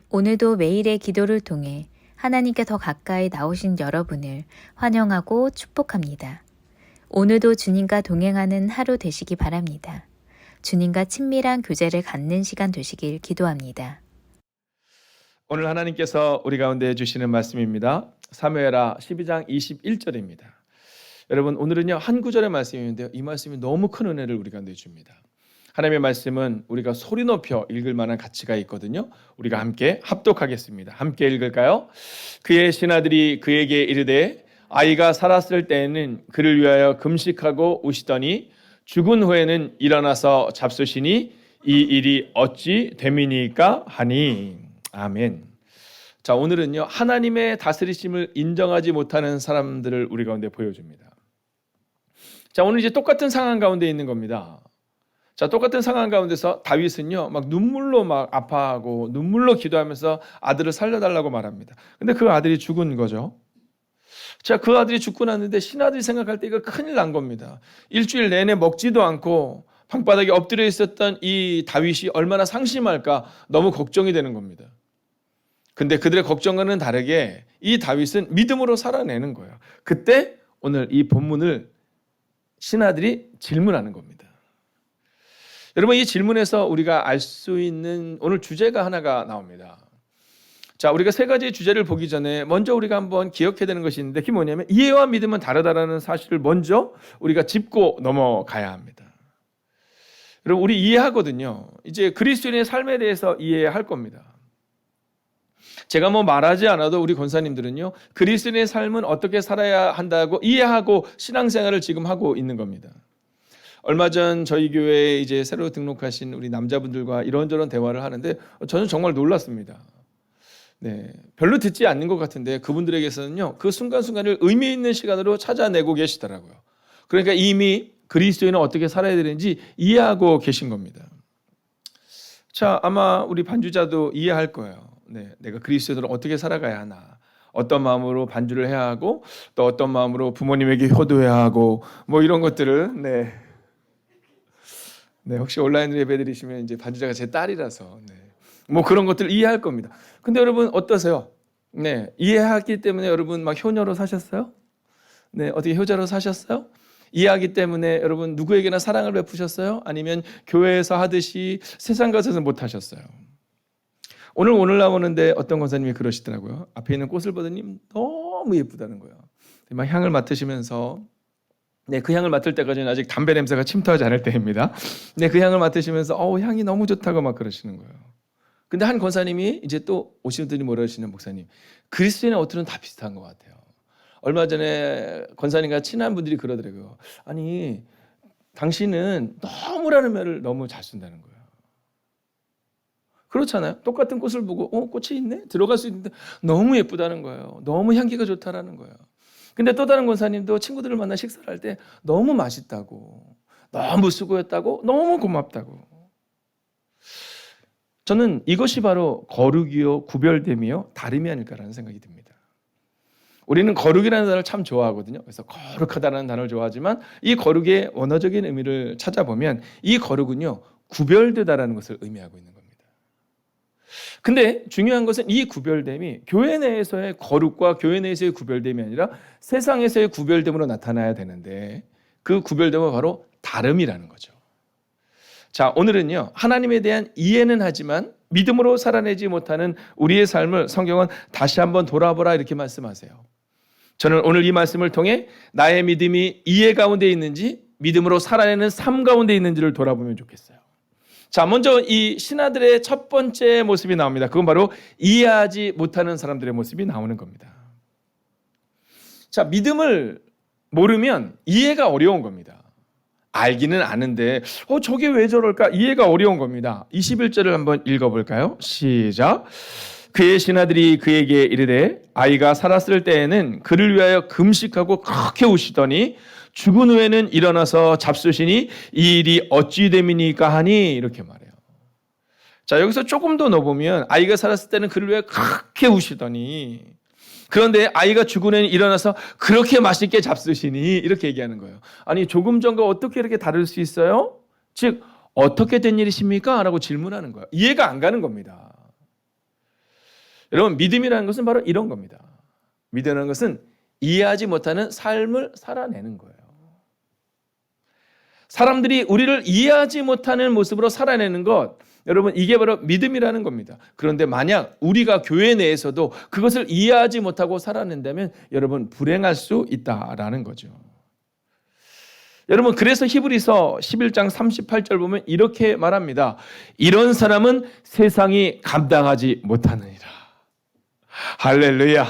오늘도 매일의 기도를 통해 하나님께 더 가까이 나오신 여러분을 환영하고 축복합니다. 오늘도 주님과 동행하는 하루 되시기 바랍니다. 주님과 친밀한 교제를 갖는 시간 되시길 기도합니다. 오늘 하나님께서 우리 가운데 주시는 말씀입니다. 사무엘하 12장 21절입니다. 여러분, 오늘은요 한 구절의 말씀인데요, 이 말씀이 너무 큰 은혜를 우리 가운데 줍니다. 하나님의 말씀은 우리가 소리 높여 읽을 만한 가치가 있거든요. 우리가 함께 합독하겠습니다. 함께 읽을까요? 그의 신하들이 그에게 이르되 아이가 살았을 때에는 그를 위하여 금식하고 우시더니 죽은 후에는 일어나서 잡수시니 이 일이 어찌 됨이니까 하니. 아멘. 자, 오늘은요 하나님의 다스리심을 인정하지 못하는 사람들을 우리 가운데 보여줍니다. 자, 오늘 이제 똑같은 상황 가운데 있는 겁니다. 자, 똑같은 상황 가운데서 다윗은요 막 눈물로 막 아파하고 눈물로 기도하면서 아들을 살려달라고 말합니다. 근데 그 아들이 죽은 거죠. 자, 그 아들이 죽고 났는데 신하들이 생각할 때 이거 큰일 난 겁니다. 일주일 내내 먹지도 않고 방바닥에 엎드려 있었던 이 다윗이 얼마나 상심할까 너무 걱정이 되는 겁니다. 근데 그들의 걱정과는 다르게 이 다윗은 믿음으로 살아내는 거예요. 그때 오늘 이 본문을 신하들이 질문하는 겁니다. 여러분, 이 질문에서 우리가 알 수 있는 오늘 주제가 하나가 나옵니다. 자, 우리가 세 가지 주제를 보기 전에 먼저 우리가 한번 기억해야 되는 것이 있는데, 그게 뭐냐면 이해와 믿음은 다르다라는 사실을 먼저 우리가 짚고 넘어가야 합니다. 여러분, 우리 이해하거든요. 이제 그리스도인의 삶에 대해서 이해할 겁니다. 제가 뭐 말하지 않아도 우리 권사님들은요 그리스도인의 삶은 어떻게 살아야 한다고 이해하고 신앙생활을 지금 하고 있는 겁니다. 얼마 전 저희 교회에 이제 새로 등록하신 우리 남자분들과 이런저런 대화를 하는데 저는 정말 놀랐습니다. 네, 별로 듣지 않는 것 같은데 그분들에게서는요 그 순간순간을 의미 있는 시간으로 찾아내고 계시더라고요. 그러니까 이미 그리스도인은 어떻게 살아야 되는지 이해하고 계신 겁니다. 자, 아마 우리 반주자도 이해할 거예요. 네, 내가 그리스도인으로 어떻게 살아가야 하나, 어떤 마음으로 반주를 해야 하고 또 어떤 마음으로 부모님에게 효도해야 하고 뭐 이런 것들을 네, 혹시 온라인으로 예배드리시면 이제 반주자가 제 딸이라서 뭐 그런 것들을 이해할 겁니다. 근데 여러분 어떠세요? 네, 이해하기 때문에 여러분 막 효녀로 사셨어요? 네, 어떻게 효자로 사셨어요? 이해하기 때문에 여러분 누구에게나 사랑을 베푸셨어요? 아니면 교회에서 하듯이 세상 가서는 못 하셨어요? 오늘 나오는데 어떤 권사님이 그러시더라고요. 앞에 있는 꽃을 보더니 너무 예쁘다는 거예요. 막 향을 맡으시면서 네, 그 향을 맡을 때까지는 아직 담배 냄새가 침투하지 않을 때입니다. 네, 그 향을 맡으시면서 향이 너무 좋다고 막 그러시는 거예요. 근데 한 권사님이 이제 또 오시는 분이 뭐라 하시는 목사님, 그리스도인의 옷들은 다 비슷한 것 같아요. 얼마 전에 권사님과 친한 분들이 그러더라고요. 아니, 당신은 너무라는 말을 너무 잘 쓴다는 거예요. 그렇잖아요. 똑같은 꽃을 보고 꽃이 있네? 들어갈 수 있는데 너무 예쁘다는 거예요. 너무 향기가 좋다라는 거예요. 근데 또 다른 권사님도 친구들을 만나 식사를 할 때 너무 맛있다고, 너무 수고했다고, 너무 고맙다고. 저는 이것이 바로 거룩이요 구별됨이요 다름이 아닐까라는 생각이 듭니다. 우리는 거룩이라는 단어를 참 좋아하거든요. 그래서 거룩하다는 단어를 좋아하지만 이 거룩의 원어적인 의미를 찾아보면 이 거룩은요 구별되다라는 것을 의미하고 있는 겁니다. 근데 중요한 것은 이 구별됨이 교회 내에서의 거룩과 교회 내에서의 구별됨이 아니라 세상에서의 구별됨으로 나타나야 되는데 그 구별됨은 바로 다름이라는 거죠. 자, 오늘은요 하나님에 대한 이해는 하지만 믿음으로 살아내지 못하는 우리의 삶을 성경은 다시 한번 돌아보라 이렇게 말씀하세요. 저는 오늘 이 말씀을 통해 나의 믿음이 이해 가운데 있는지 믿음으로 살아내는 삶 가운데 있는지를 돌아보면 좋겠어요. 자, 먼저 이 신하들의 첫 번째 모습이 나옵니다. 그건 바로 이해하지 못하는 사람들의 모습이 나오는 겁니다. 자, 믿음을 모르면 이해가 어려운 겁니다. 알기는 아는데 저게 왜 저럴까? 이해가 어려운 겁니다. 21절을 한번 읽어볼까요? 시작. 그의 신하들이 그에게 이르되 아이가 살았을 때에는 그를 위하여 금식하고 크게 우시더니 죽은 후에는 일어나서 잡수시니 이 일이 어찌 됨이니까 하니 이렇게 말해요. 자, 여기서 조금 더 넣어보면 아이가 살았을 때는 그를 위하여 크게 우시더니 그런데 아이가 죽은 후에는 일어나서 그렇게 맛있게 잡수시니 이렇게 얘기하는 거예요. 아니, 조금 전과 어떻게 이렇게 다를 수 있어요? 즉 어떻게 된 일이십니까? 라고 질문하는 거예요. 이해가 안 가는 겁니다. 여러분, 믿음이라는 것은 바로 이런 겁니다. 믿음이라는 것은 이해하지 못하는 삶을 살아내는 거예요. 사람들이 우리를 이해하지 못하는 모습으로 살아내는 것, 여러분, 이게 바로 믿음이라는 겁니다. 그런데 만약 우리가 교회 내에서도 그것을 이해하지 못하고 살아낸다면 여러분, 불행할 수 있다라는 거죠. 여러분, 그래서 히브리서 11장 38절 보면 이렇게 말합니다. 이런 사람은 세상이 감당하지 못하느니라. 할렐루야.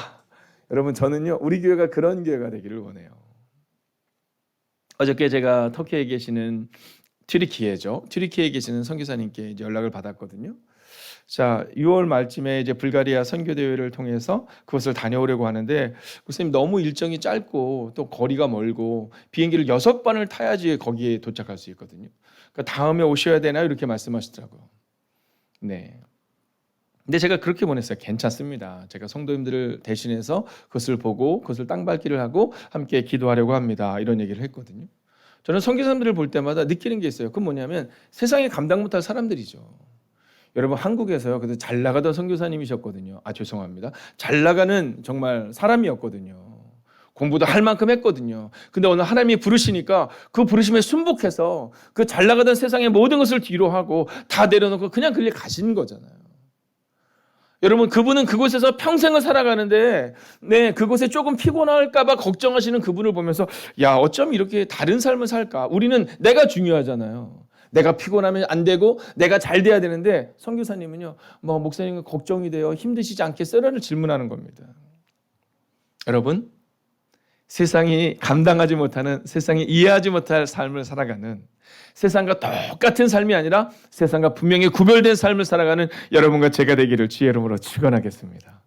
여러분, 저는요, 우리 교회가 그런 교회가 되기를 원해요. 어저께 제가 터키에 계시는 튀르키예에 계시는 선교사님께 이제 연락을 받았거든요. 자, 6월 말쯤에 이제 불가리아 선교 대회를 통해서 그것을 다녀오려고 하는데, 목사님 너무 일정이 짧고 또 거리가 멀고 비행기를 6번을 타야지 거기에 도착할 수 있거든요. 그러니까 다음에 오셔야 되나요? 이렇게 말씀하시더라고요. 네. 근데 제가 그렇게 보냈어요. 괜찮습니다. 제가 성도님들을 대신해서 그것을 보고 그것을 땅밟기를 하고 함께 기도하려고 합니다. 이런 얘기를 했거든요. 저는 선교사님들을 볼 때마다 느끼는 게 있어요. 그건 뭐냐면 세상에 감당 못할 사람들이죠. 여러분, 한국에서요, 그래도 잘 나가던 선교사님이셨거든요. 죄송합니다. 잘 나가는 정말 사람이었거든요. 공부도 할 만큼 했거든요. 근데 오늘 하나님이 부르시니까 그 부르심에 순복해서 그 잘 나가던 세상의 모든 것을 뒤로 하고 다 내려놓고 그냥 그 길 가신 거잖아요. 여러분, 그분은 그곳에서 평생을 살아가는데, 네, 그곳에 조금 피곤할까봐 걱정하시는 그분을 보면서, 야, 어쩜 이렇게 다른 삶을 살까? 우리는 내가 중요하잖아요. 내가 피곤하면 안 되고, 내가 잘 돼야 되는데, 선교사님은요, 목사님은 걱정이 돼요. 힘드시지 않겠어요라는 질문하는 겁니다. 여러분, 세상이 감당하지 못하는, 세상이 이해하지 못할 삶을 살아가는, 세상과 똑같은 삶이 아니라 세상과 분명히 구별된 삶을 살아가는 여러분과 제가 되기를 주의 이름으로 축원하겠습니다.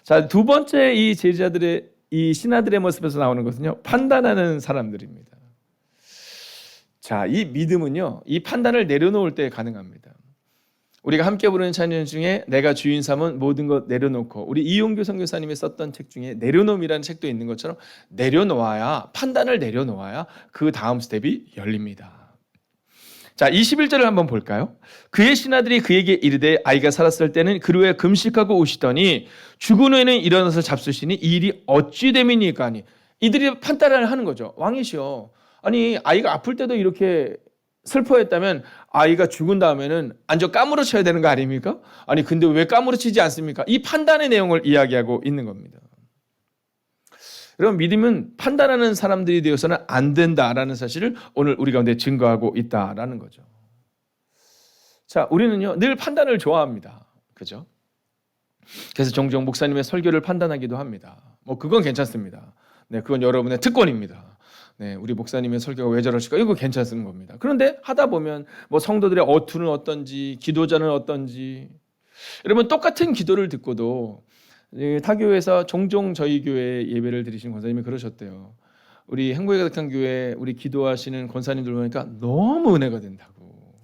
자, 두 번째 이 제자들의, 이 신하들의 모습에서 나오는 것은요, 판단하는 사람들입니다. 자, 이 믿음은요, 이 판단을 내려놓을 때 가능합니다. 우리가 함께 부르는 찬양 중에 내가 주인 삼은 모든 것 내려놓고, 우리 이용규 선교사님이 썼던 책 중에 내려놓음이라는 책도 있는 것처럼 내려놓아야, 판단을 내려놓아야 그 다음 스텝이 열립니다. 자, 21절을 한번 볼까요? 그의 신하들이 그에게 이르되 아이가 살았을 때는 그루에 금식하고 오시더니 죽은 후에는 일어나서 잡수시니 이 일이 어찌 됨이니까 하니, 이들이 판단을 하는 거죠. 왕이시여, 아니 아이가 아플 때도 이렇게 슬퍼했다면 아이가 죽은 다음에는 앉아 까무러쳐야 되는 거 아닙니까? 아니 근데 왜 까무러치지 않습니까? 이 판단의 내용을 이야기하고 있는 겁니다. 여러분, 믿음은 판단하는 사람들이 되어서는 안 된다라는 사실을 오늘 우리 가운데 증거하고 있다라는 거죠. 자, 우리는요 늘 판단을 좋아합니다. 그죠? 그래서 종종 목사님의 설교를 판단하기도 합니다. 그건 괜찮습니다. 네, 그건 여러분의 특권입니다. 네, 우리 목사님의 설교가 왜 저러실까? 이거 괜찮은 겁니다. 그런데 하다 보면 성도들의 어투는 어떤지, 기도자는 어떤지, 여러분 똑같은 기도를 듣고도 타교회에서 종종 저희 교회 예배를 드리신 권사님이 그러셨대요. 우리 행복에 가득한 교회 우리 기도하시는 권사님들 보니까 너무 은혜가 된다고.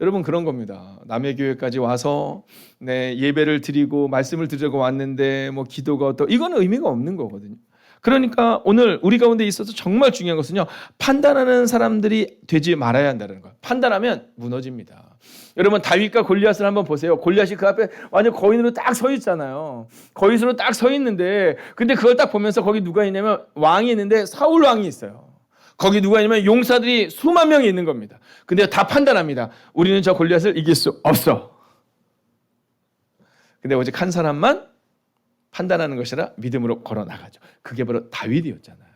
여러분, 그런 겁니다. 남의 교회까지 와서 예배를 드리고 말씀을 드리려고 왔는데 기도가 이거는 의미가 없는 거거든요. 그러니까 오늘 우리 가운데 있어서 정말 중요한 것은요, 판단하는 사람들이 되지 말아야 한다는 거예요. 판단하면 무너집니다. 여러분, 다윗과 골리앗을 한번 보세요. 골리앗이 그 앞에 완전 거인으로 딱 서 있잖아요. 거인으로 딱 서 있는데, 근데 그걸 딱 보면서 거기 누가 있냐면 왕이 있는데 사울 왕이 있어요. 거기 누가 있냐면 용사들이 수만 명이 있는 겁니다. 근데 다 판단합니다. 우리는 저 골리앗을 이길 수 없어. 근데 오직 한 사람만 판단하는 것이라 믿음으로 걸어 나가죠. 그게 바로 다윗이었잖아요.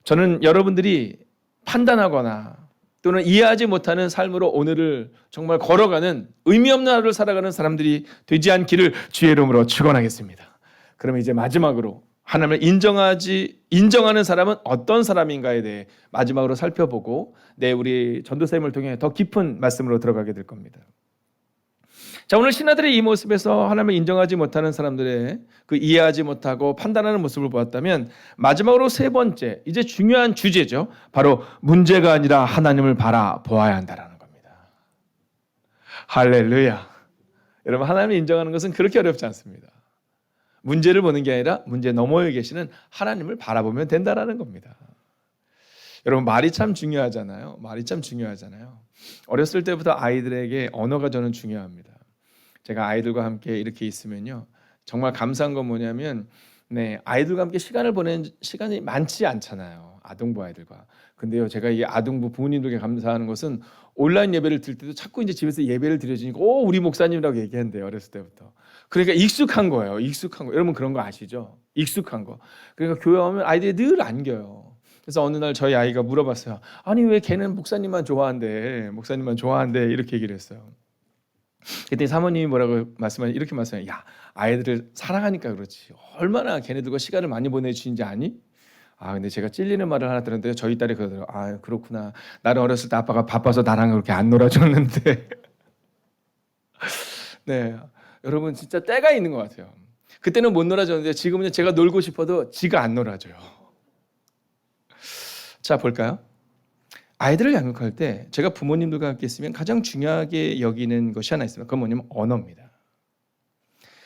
저는 여러분들이 판단하거나 또는 이해하지 못하는 삶으로 오늘을 정말 걸어가는 의미 없는 하루를 살아가는 사람들이 되지 않기를 주의 이름으로 축원하겠습니다. 그러면 이제 마지막으로 하나님을 인정하는 사람은 어떤 사람인가에 대해 마지막으로 살펴보고 우리 전도사님을 통해 더 깊은 말씀으로 들어가게 될 겁니다. 자, 오늘 신하들의 이 모습에서 하나님을 인정하지 못하는 사람들의 그 이해하지 못하고 판단하는 모습을 보았다면, 마지막으로 세 번째, 이제 중요한 주제죠. 바로 문제가 아니라 하나님을 바라보아야 한다는 겁니다. 할렐루야. 여러분, 하나님을 인정하는 것은 그렇게 어렵지 않습니다. 문제를 보는 게 아니라 문제 너머에 계시는 하나님을 바라보면 된다는 겁니다. 여러분, 말이 참 중요하잖아요. 어렸을 때부터 아이들에게 언어가 저는 중요합니다. 제가 아이들과 함께 이렇게 있으면요, 정말 감사한 건 뭐냐면, 아이들과 함께 시간을 보내는 시간이 많지 않잖아요. 아동부 아이들과. 근데요, 제가 이 아동부 부모님들에게 감사하는 것은 온라인 예배를 드릴 때도 자꾸 이제 집에서 예배를 드려주니까 우리 목사님이라고 얘기한대요. 어렸을 때부터. 그러니까 익숙한 거예요. 익숙한 거. 여러분 그런 거 아시죠? 익숙한 거. 그러니까 교회 오면 아이들이 늘 안겨요. 그래서 어느 날 저희 아이가 물어봤어요. 아니 왜 걔는 목사님만 좋아한대? 목사님만 좋아한대? 이렇게 얘기를 했어요. 그때 사모님이 뭐라고 말씀하시냐, 이렇게 말씀해요. 야, 아이들을 사랑하니까 그렇지. 얼마나 걔네들과 시간을 많이 보내주는지 아니? 근데 제가 찔리는 말을 하나 들었는데 저희 딸이 그러더라고요. 아, 그렇구나. 나는 어렸을 때 아빠가 바빠서 나랑 그렇게 안 놀아줬는데. 네, 여러분 진짜 때가 있는 것 같아요. 그때는 못 놀아줬는데 지금은 제가 놀고 싶어도 지가 안 놀아줘요. 자, 볼까요? 아이들을 양육할 때 제가 부모님들과 함께 있으면 가장 중요하게 여기는 것이 하나 있습니다. 그건 뭐냐면 언어입니다.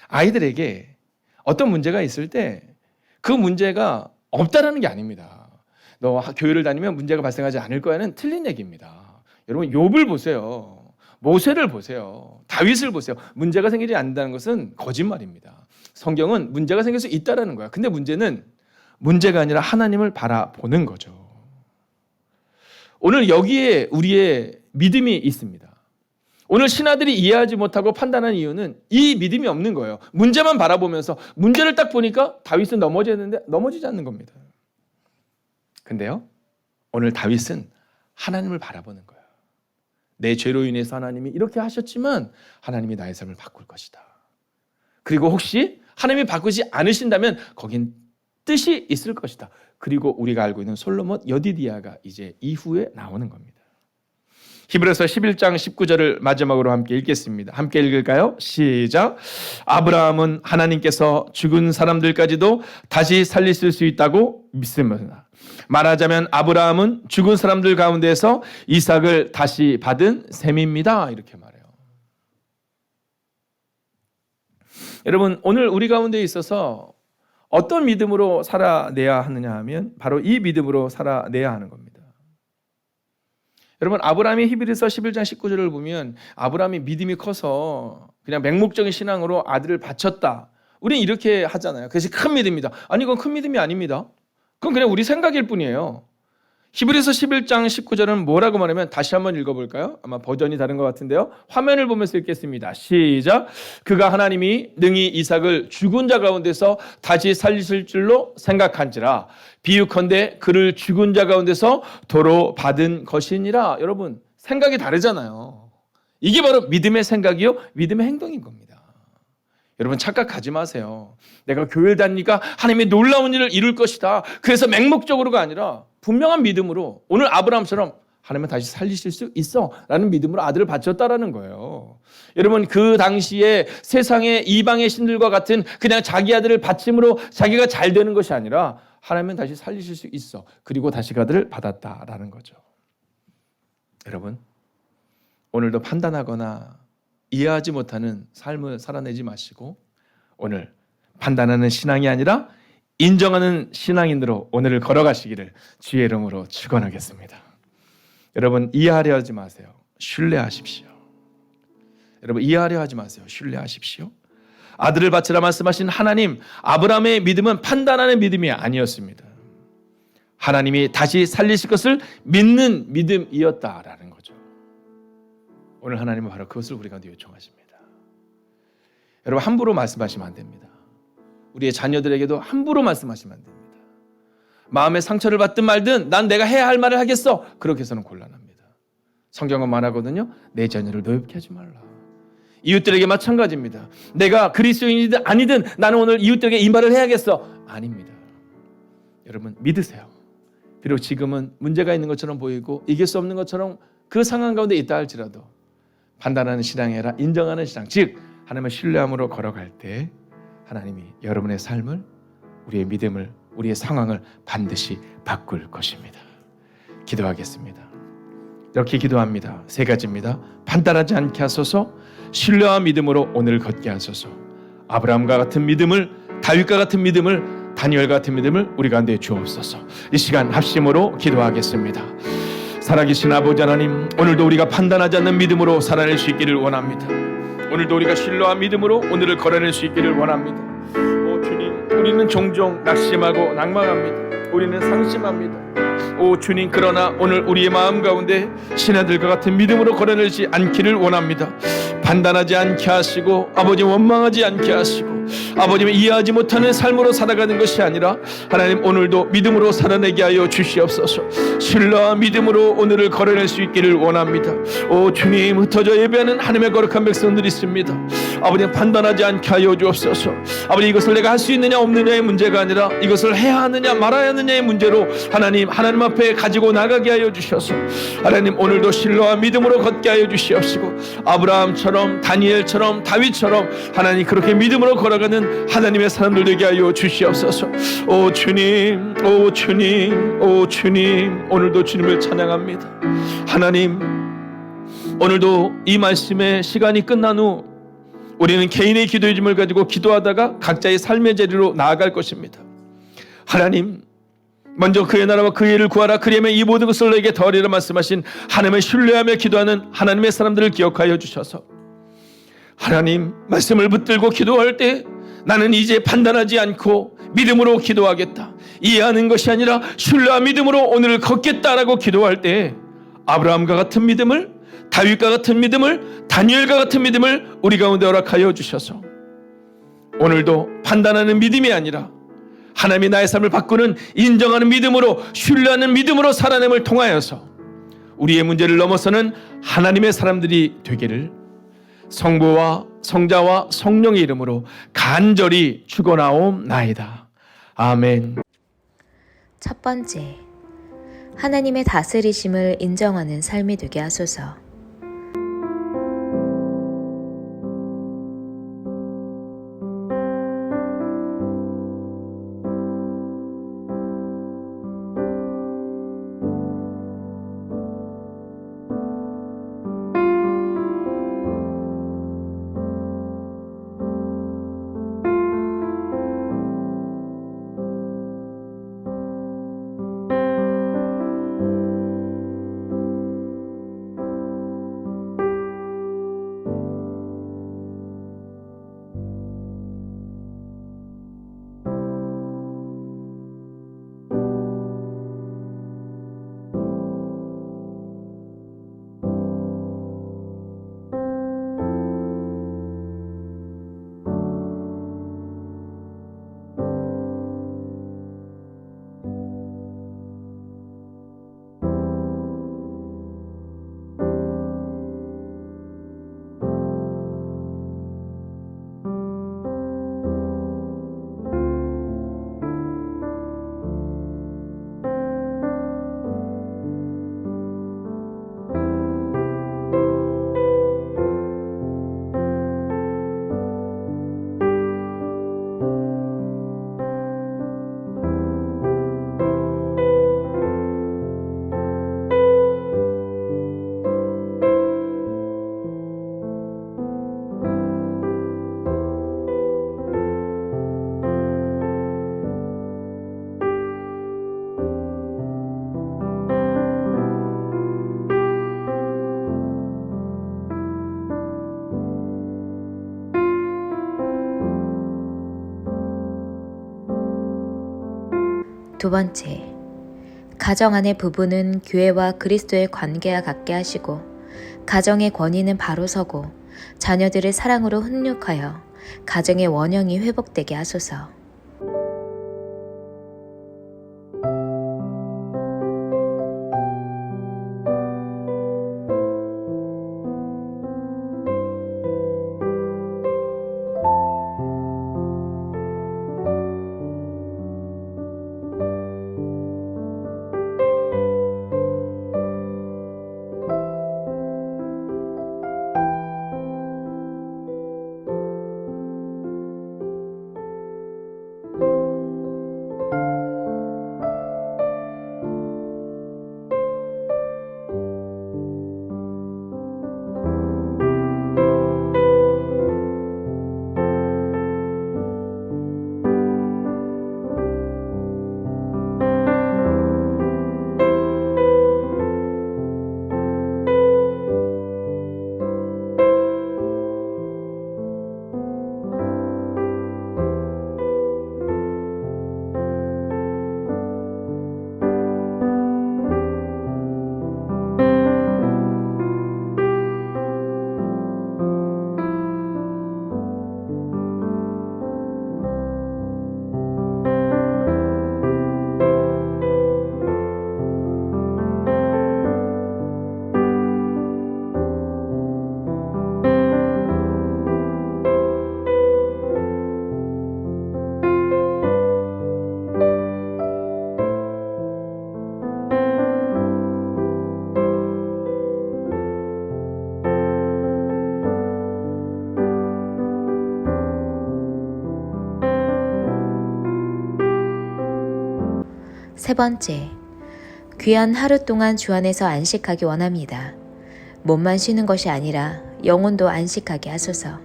아이들에게 어떤 문제가 있을 때 그 문제가 없다라는 게 아닙니다. 너 교회를 다니면 문제가 발생하지 않을 거야는 틀린 얘기입니다. 여러분 욥을 보세요. 모세를 보세요. 다윗을 보세요. 문제가 생기지 않는다는 것은 거짓말입니다. 성경은 문제가 생길 수 있다라는 거야. 근데 문제는 문제가 아니라 하나님을 바라보는 거죠. 오늘 여기에 우리의 믿음이 있습니다. 오늘 신하들이 이해하지 못하고 판단한 이유는 이 믿음이 없는 거예요. 문제만 바라보면서 문제를 딱 보니까 다윗은 넘어졌는데 넘어지지 않는 겁니다. 근데요, 오늘 다윗은 하나님을 바라보는 거예요. 내 죄로 인해서 하나님이 이렇게 하셨지만 하나님이 나의 삶을 바꿀 것이다. 그리고 혹시 하나님이 바꾸지 않으신다면 거긴 뜻이 있을 것이다. 그리고 우리가 알고 있는 솔로몬 여디디아가 이제 이후에 나오는 겁니다. 히브리서 11장 19절을 마지막으로 함께 읽겠습니다. 함께 읽을까요? 시작. 아브라함은 하나님께서 죽은 사람들까지도 다시 살리실 수 있다고 믿습니다. 말하자면 아브라함은 죽은 사람들 가운데서 이삭을 다시 받은 셈입니다. 이렇게 말해요. 여러분 오늘 우리 가운데 있어서 어떤 믿음으로 살아내야 하느냐 하면 바로 이 믿음으로 살아내야 하는 겁니다. 여러분 아브라함이 히브리서 11장 19절을 보면 아브라함이 믿음이 커서 그냥 맹목적인 신앙으로 아들을 바쳤다. 우리는 이렇게 하잖아요. 그것이 큰 믿음이다. 아니 그건 큰 믿음이 아닙니다. 그건 그냥 우리 생각일 뿐이에요. 히브리서 11장 19절은 뭐라고 말하면 다시 한번 읽어볼까요? 아마 버전이 다른 것 같은데요. 화면을 보면서 읽겠습니다. 시작. 그가 하나님이 능히 이삭을 죽은 자 가운데서 다시 살리실 줄로 생각한지라 비유컨대 그를 죽은 자 가운데서 도로 받은 것이니라. 여러분 생각이 다르잖아요. 이게 바로 믿음의 생각이요 믿음의 행동인 겁니다. 여러분 착각하지 마세요. 내가 교회를 다니니까 하나님의 놀라운 일을 이룰 것이다. 그래서 맹목적으로가 아니라 분명한 믿음으로 오늘 아브라함처럼 하나님은 다시 살리실 수 있어 라는 믿음으로 아들을 바쳤다라는 거예요. 여러분 그 당시에 세상의 이방의 신들과 같은 그냥 자기 아들을 바침으로 자기가 잘 되는 것이 아니라 하나님은 다시 살리실 수 있어. 그리고 다시 그 아들을 받았다라는 거죠. 여러분 오늘도 판단하거나 이해하지 못하는 삶을 살아내지 마시고 오늘 판단하는 신앙이 아니라 인정하는 신앙인으로 오늘을 걸어가시기를 주의 이름으로 축원하겠습니다. 여러분 이해하려 하지 마세요. 신뢰하십시오. 여러분 이해하려 하지 마세요. 신뢰하십시오. 아들을 바치라 말씀하신 하나님, 아브라함의 믿음은 판단하는 믿음이 아니었습니다. 하나님이 다시 살리실 것을 믿는 믿음이었다라는 거죠. 오늘 하나님은 바로 그것을 우리 가운데 요청하십니다. 여러분 함부로 말씀하시면 안 됩니다. 우리의 자녀들에게도 함부로 말씀하시면 안 됩니다. 마음의 상처를 받든 말든 난 내가 해야 할 말을 하겠어. 그렇게 해서는 곤란합니다. 성경은 말하거든요. 내 자녀를 노엽게 하지 말라. 이웃들에게 마찬가지입니다. 내가 그리스도인이든 아니든 나는 오늘 이웃들에게 이 말을 해야겠어. 아닙니다. 여러분 믿으세요. 비록 지금은 문제가 있는 것처럼 보이고 이길 수 없는 것처럼 그 상황 가운데 있다 할지라도 판단하는 신앙이 아니라 인정하는 신앙, 즉 하나님을 신뢰함으로 걸어갈 때 하나님이 여러분의 삶을, 우리의 믿음을, 우리의 상황을 반드시 바꿀 것입니다. 기도하겠습니다. 이렇게 기도합니다. 세 가지입니다. 판단하지 않게 하소서, 신뢰와 믿음으로 오늘 걷게 하소서, 아브라함과 같은 믿음을, 다윗과 같은 믿음을, 다니엘과 같은 믿음을 우리 가운데 주옵소서. 이 시간 합심으로 기도하겠습니다. 살아계신 아버지 하나님, 오늘도 우리가 판단하지 않는 믿음으로 살아낼 수 있기를 원합니다. 오늘도 우리가 신뢰와 믿음으로 오늘을 걸어낼 수 있기를 원합니다. 오 주님, 우리는 종종 낙심하고 낭망합니다. 우리는 상심합니다. 오 주님, 그러나 오늘 우리의 마음 가운데 신하들과 같은 믿음으로 걸어내지 않기를 원합니다. 판단하지 않게 하시고 아버지 원망하지 않게 하시고 아버님의 이해하지 못하는 삶으로 살아가는 것이 아니라 하나님 오늘도 믿음으로 살아내게 하여 주시옵소서. 신뢰와 믿음으로 오늘을 걸어낼 수 있기를 원합니다. 오 주님, 흩어져 예배하는 하나님의 거룩한 백성들이 있습니다. 아버님, 판단하지 않게 하여 주옵소서. 아버지, 이것을 내가 할 수 있느냐 없느냐의 문제가 아니라 이것을 해야 하느냐 말아야 하느냐의 문제로 하나님 앞에 가지고 나가게 하여 주셔서 하나님 오늘도 신뢰와 믿음으로 걷게 하여 주시옵시고 아브라함처럼 다니엘처럼 다윗처럼 하나님 그렇게 믿음으로 걸어가는 하나님의 사람들 되게 하여 주시옵소서. 오 주님, 오 주님, 오 주님, 오늘도 주님을 찬양합니다. 하나님, 오늘도 이 말씀의 시간이 끝난 후 우리는 개인의 기도의 짐을 가지고 기도하다가 각자의 삶의 자리로 나아갈 것입니다. 하나님, 먼저 그의 나라와 그의 일을 구하라. 그리하면 이 모든 것을 너에게 더하리라 말씀하신 하나님을 신뢰하며 기도하는 하나님의 사람들을 기억하여 주셔서 하나님 말씀을 붙들고 기도할 때 나는 이제 판단하지 않고 믿음으로 기도하겠다, 이해하는 것이 아니라 신뢰와 믿음으로 오늘을 걷겠다라고 기도할 때 아브라함과 같은 믿음을, 다윗과 같은 믿음을, 다니엘과 같은 믿음을 우리 가운데 허락하여 주셔서 오늘도 판단하는 믿음이 아니라 하나님이 나의 삶을 바꾸는 인정하는 믿음으로, 신뢰하는 믿음으로 살아남을 통하여서 우리의 문제를 넘어서는 하나님의 사람들이 되기를 성부와 성자와 성령의 이름으로 간절히 축원하옵나이다. 아멘. 첫 번째, 하나님의 다스리심을 인정하는 삶이 되게 하소서. 두 번째, 가정 안의 부부는 교회와 그리스도의 관계와 같게 하시고 가정의 권위는 바로 서고 자녀들을 사랑으로 훈육하여 가정의 원형이 회복되게 하소서. 세 번째, 귀한 하루 동안 주 안에서 안식하기 원합니다. 몸만 쉬는 것이 아니라 영혼도 안식하게 하소서.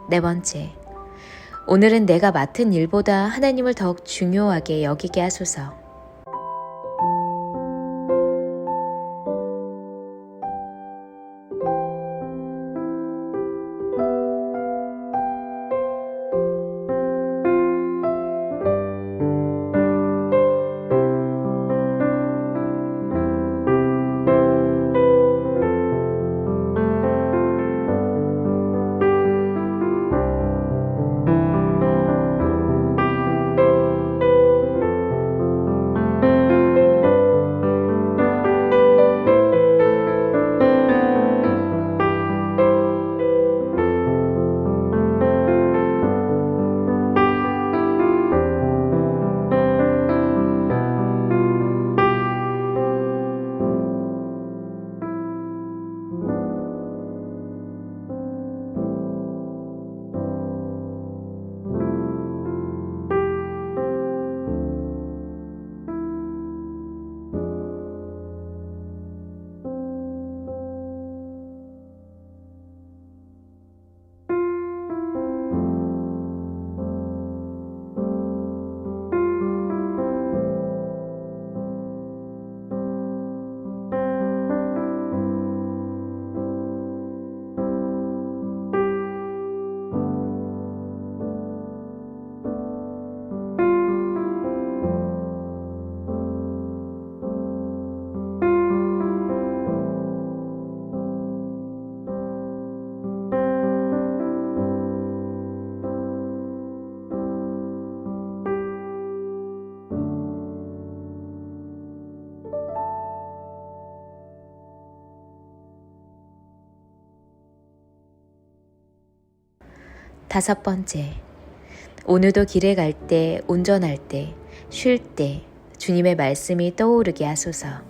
네 번째, 오늘은 내가 맡은 일보다 하나님을 더욱 중요하게 여기게 하소서. 다섯 번째, 오늘도 길에 갈 때, 운전할 때, 쉴 때 주님의 말씀이 떠오르게 하소서.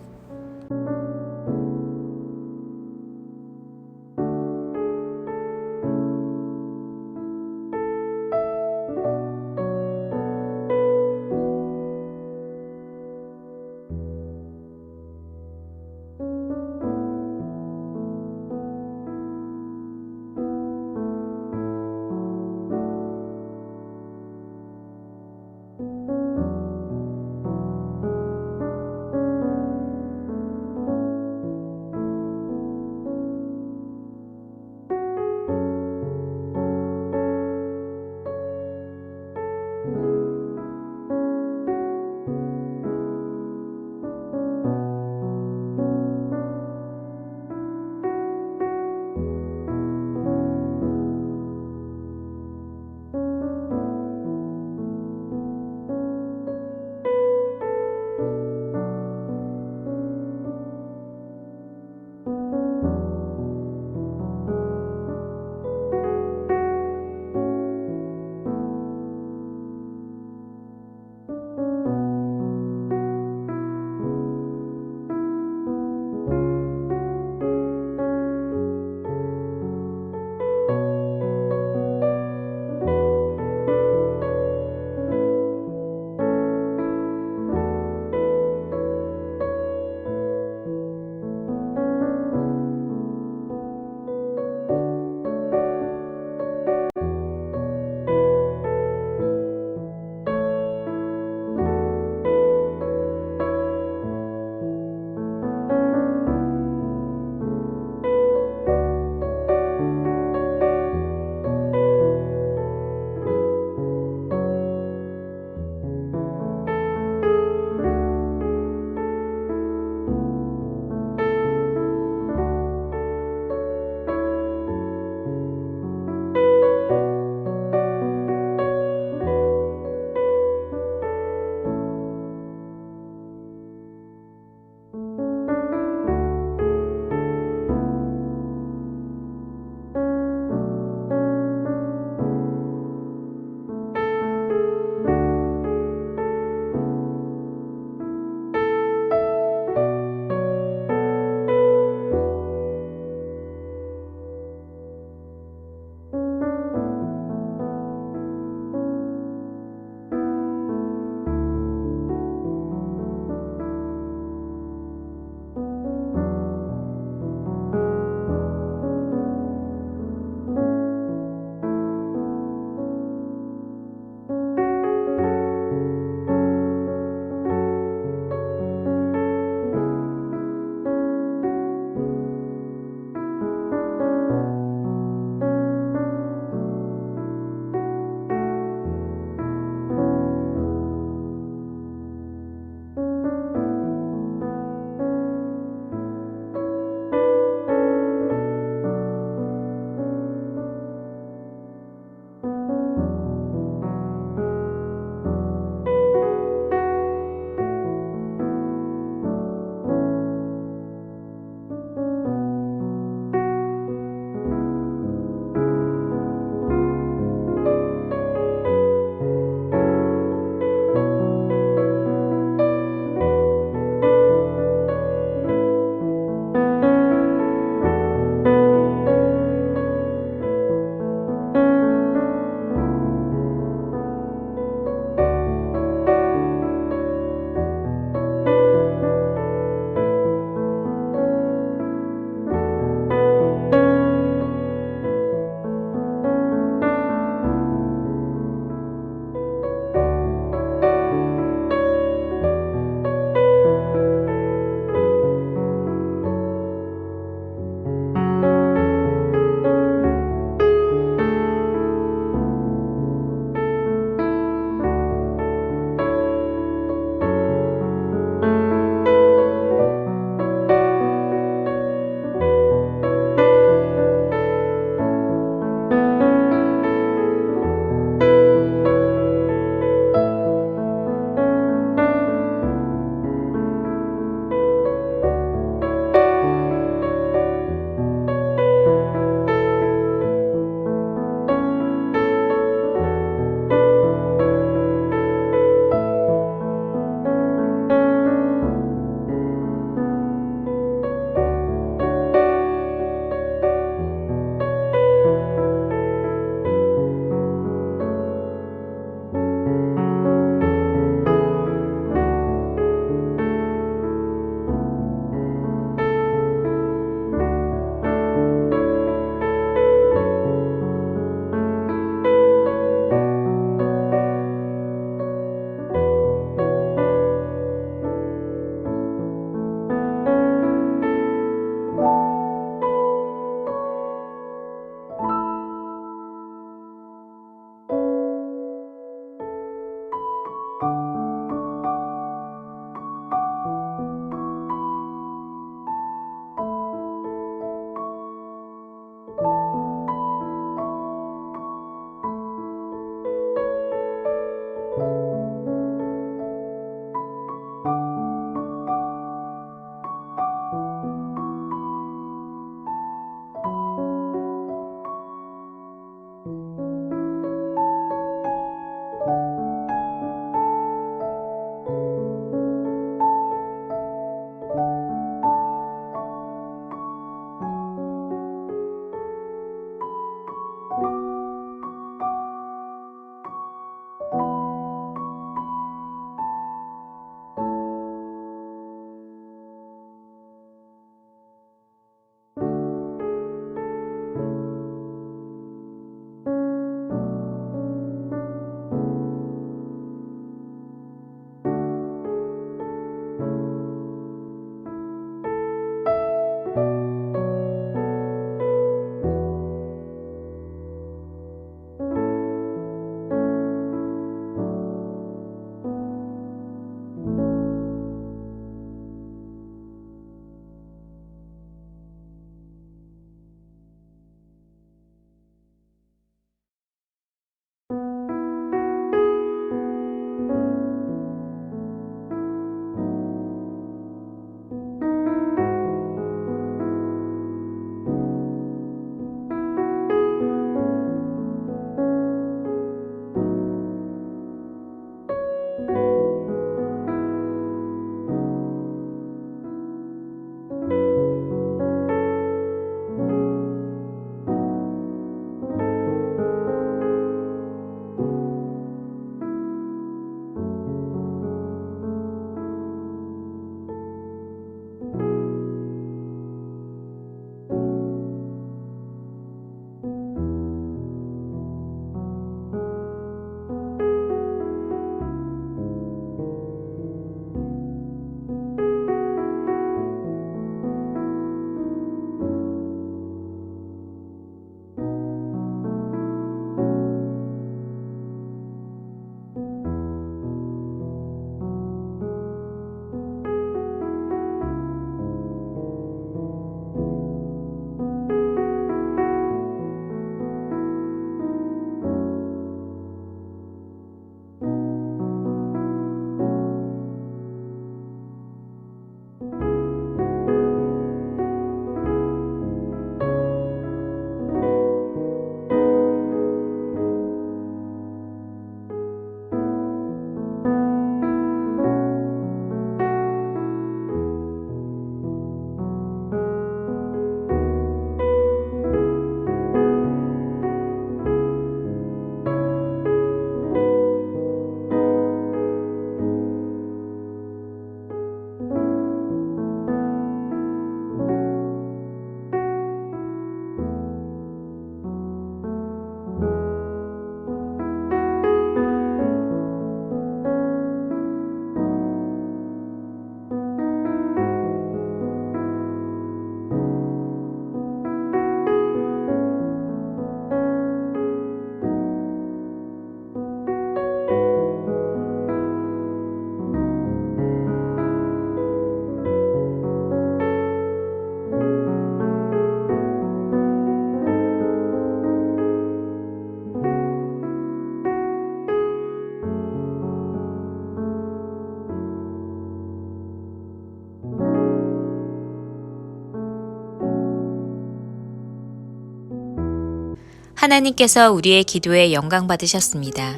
하나님께서 우리의 기도에 영광 받으셨습니다.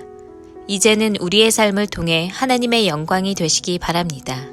이제는 우리의 삶을 통해 하나님의 영광이 되시기 바랍니다.